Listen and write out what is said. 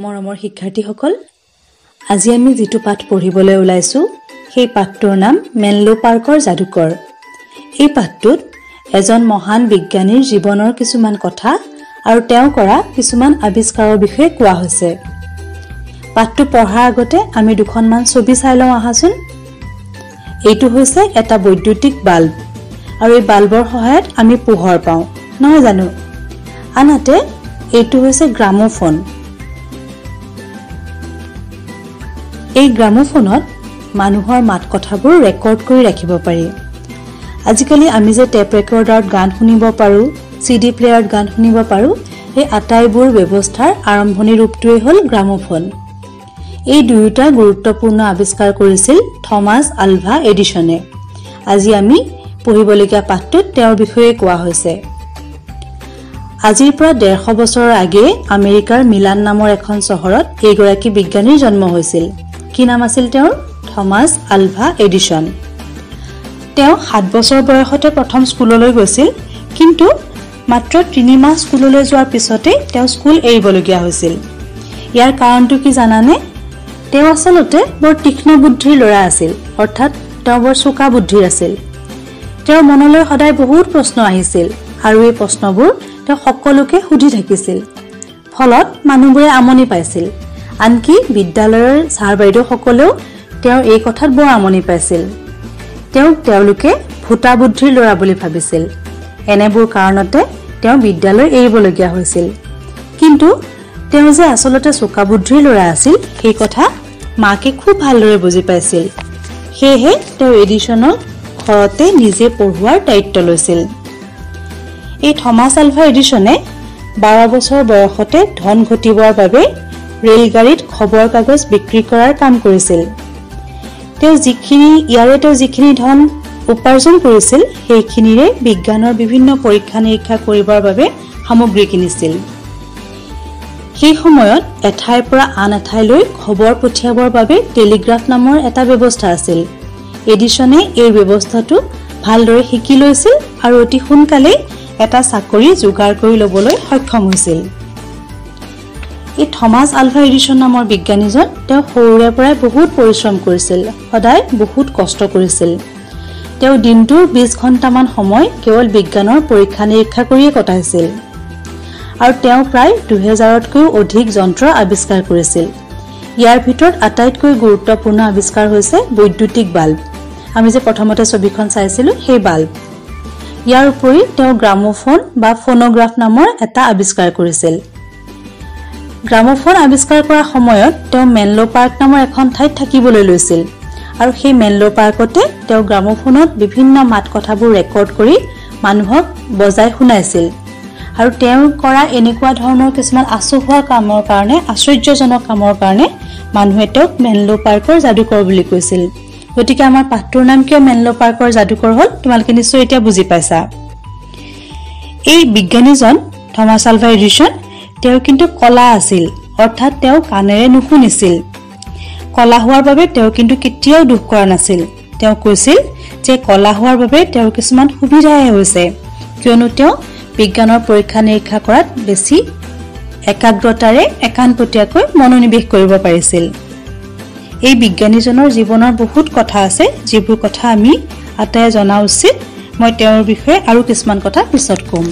মৰমৰ শিক্ষাৰ্থীসকল, আজি আমি যেটো পাঠ পঢ়িবলৈ ওলাইছো সেই পাঠটোৰ নাম মেনলো পাৰ্কৰ যাদুকৰ। এই পাঠটোত এজন মহান বিজ্ঞানীৰ জীৱনৰ কিছুমান কথা আৰু তেওঁ কৰা কিছুমান আৱিষ্কাৰৰ বিষয়ে কোৱা হৈছে। পাঠটো পঢ়াৰ আগতে আমি দুখনমান ছবি চাই লওঁ আহাচোন। এইটো হৈছে এটা বৈদ্যুতিক বাল্ব আৰু এই বাল্বৰ সহায়ত আমি পোহৰ পাওঁ, নহয় জানো? আনহাতে এইটো হৈছে গ্ৰামোফোন। এই গ্ৰামোফোনত মানুহৰ মাত কথাবোৰ ৰেকৰ্ড কৰি ৰাখিব পাৰি। আজিকালি আমি যে টেপ ৰেকৰ্ডাৰত গান শুনিব পাৰো, সিডি প্লেয়াৰত গান শুনিব পাৰো, এই আটাইবোৰ ব্যৱস্থাৰ আৰম্ভণি ৰূপটোৱে হ'ল গ্ৰামোফোন। এই দুয়োটা গুৰুত্বপূৰ্ণ আৱিষ্কাৰ কৰিছিল থমাছ আলভা এডিছনে। আজি আমি পঢ়িবলগীয়া পাঠটোত তেওঁৰ বিষয়ে কোৱা হৈছে। আজিৰ পৰা 150 বছৰৰ আগে আমেৰিকাৰ মিলান নামৰ এখন চহৰত এইগৰাকী বিজ্ঞানীৰ জন্ম হৈছিল। কি নাম আছিল তেওঁৰ? Thomas Alva Edison. তেওঁ 7 বছৰ বয়সতে প্ৰথম স্কুললৈ গৈছিল, কিন্তু মাত্ৰ 3 মাহ স্কুললৈ যোৱাৰ পিছতে তেওঁ স্কুল এৰিবলগীয়া হৈছিল। ইয়াৰ কাৰণটো কি জানানে? তেওঁ আচলতে বৰ তীক্ষ্ণ বুদ্ধিৰ ল'ৰা আছিল, অৰ্থাৎ তেওঁ বৰ চোকা বুদ্ধিৰ আছিল। তেওঁৰ মনলৈ সদায় বহুত প্ৰশ্ন আহিছিল আৰু এই প্ৰশ্নবোৰ তেওঁ সকলোকে সুধি থাকিছিল। ফলত মানুহবোৰে আমনি পাইছিল। আনকি বিদ্যালয়ৰ ছাৰ বাইদেউসকলেও তেওঁ এই কথাত বৰ আমনি পাইছিল। তেওঁলোকে ভোটা বুদ্ধিৰ ল'ৰা বুলি ভাবিছিল। এনেবোৰ কাৰণতে তেওঁ বিদ্যালয় এৰিবলগীয়া হৈছিল। কিন্তু তেওঁ যে আচলতে চোকা বুদ্ধিৰ ল'ৰা আছিল সেই কথা মাকে খুব ভালদৰে বুজি পাইছিল। সেয়েহে তেওঁ এডিছনক ঘৰতে নিজে পঢ়ুৱাৰ দায়িত্ব লৈছিল। এই থমাছ আলভা এডিছনে 12 বছৰ বয়সতে ধন ঘটিবৰ বাবে ৰেলগাড়ীত খবৰ কাগজ বিক্ৰী কৰাৰ কাম কৰিছিল। তেওঁ যিখিনি ধন উপাৰ্জন কৰিছিল সেইখিনিৰে বিজ্ঞানৰ বিভিন্ন পৰীক্ষা নিৰীক্ষা কৰিবৰ বাবে সামগ্ৰী কিনিছিল। সেই সময়ত এঠাইৰ পৰা আন এঠাইলৈ খবৰ পঠিয়াবৰ বাবে টেলিগ্ৰাফ নামৰ এটা ব্যৱস্থা আছিল। এডিছনে এই ব্যৱস্থাটো ভালদৰে শিকি লৈছিল আৰু অতি সোনকালেই এটা চাকৰি যোগাৰ কৰি ল'বলৈ সক্ষম হৈছিল। এই থমাছ আলভা এডিছন নামৰ বিজ্ঞানীজন তেওঁ সৰুৰে পৰাই বহুত পৰিশ্ৰম কৰিছিল, সদায় বহুত কষ্ট কৰিছিল। তেওঁ দিনটোৰ 20 ঘণ্টামান সময় কেৱল বিজ্ঞানৰ পৰীক্ষা নিৰীক্ষা কৰিয়ে কটাইছিল। আৰু তেওঁ প্ৰায় 2000তকৈও অধিক যন্ত্ৰ আৱিষ্কাৰ কৰিছিল। ইয়াৰ ভিতৰত আটাইতকৈ গুৰুত্বপূৰ্ণ আৱিষ্কাৰ হৈছে বৈদ্যুতিক বাল্ব। আমি যে প্ৰথমতে ছবিখন চাইছিলো সেই বাল্ব। ইয়াৰ উপৰি তেওঁ গ্ৰামোফোন বা ফোনোগ্ৰাফ নামৰ এটা আৱিষ্কাৰ কৰিছিল। গ্ৰামোফোন আৱিষ্কাৰ কৰাৰ সময়ত তেওঁ মেনলো পাৰ্ক নামৰ এখন ঠাইত থাকিবলৈ লৈছিল আৰু সেই মেনলো পাৰ্কতে তেওঁ গ্ৰামোফোনত বিভিন্ন মাত কথাবোৰ ৰেকৰ্ড কৰি মানুহক বজাই শুনাইছিল। আৰু তেওঁ কৰা এনেকুৱা ধৰণৰ কিছুমান আশ্চৰ্যজনক কামৰ কাৰণে মানুহে তেওঁক মেনলো পাৰ্কৰ যাদুকৰ বুলি কৈছিল। গতিকে আমাৰ পাঠটোৰ নাম কিয় মেনলো পাৰ্কৰ যাদুকৰ হ'ল তোমালোকে নিশ্চয় এতিয়া বুজি পাইছা। এই বিজ্ঞানীজন থমাছ আলভা এডিছন তেওঁ কিন্তু কলা আছিল, অৰ্থাৎ তেওঁ কাণেৰে নুশুনিছিল। কলা হোৱাৰ বাবে তেওঁ কিন্তু কেতিয়াও দুখ কৰা নাছিল। তেওঁ কৈছিল যে কলা হোৱাৰ বাবে তেওঁৰ কিছুমান সুবিধাহে হৈছে, কিয়নো তেওঁ বিজ্ঞানৰ পৰীক্ষা নিৰীক্ষা কৰাত বেছি একাগ্ৰতাৰে একান্তপতীয়াকৈ মনোনিৱেশ কৰিব পাৰিছিল। এই বিজ্ঞানীজনৰ জীৱনৰ বহুত কথা আছে, যিবোৰ কথা আমি আটাইয়ে জনা উচিত। মই তেওঁৰ বিষয়ে আৰু কিছুমান কথা পিছত ক'ম।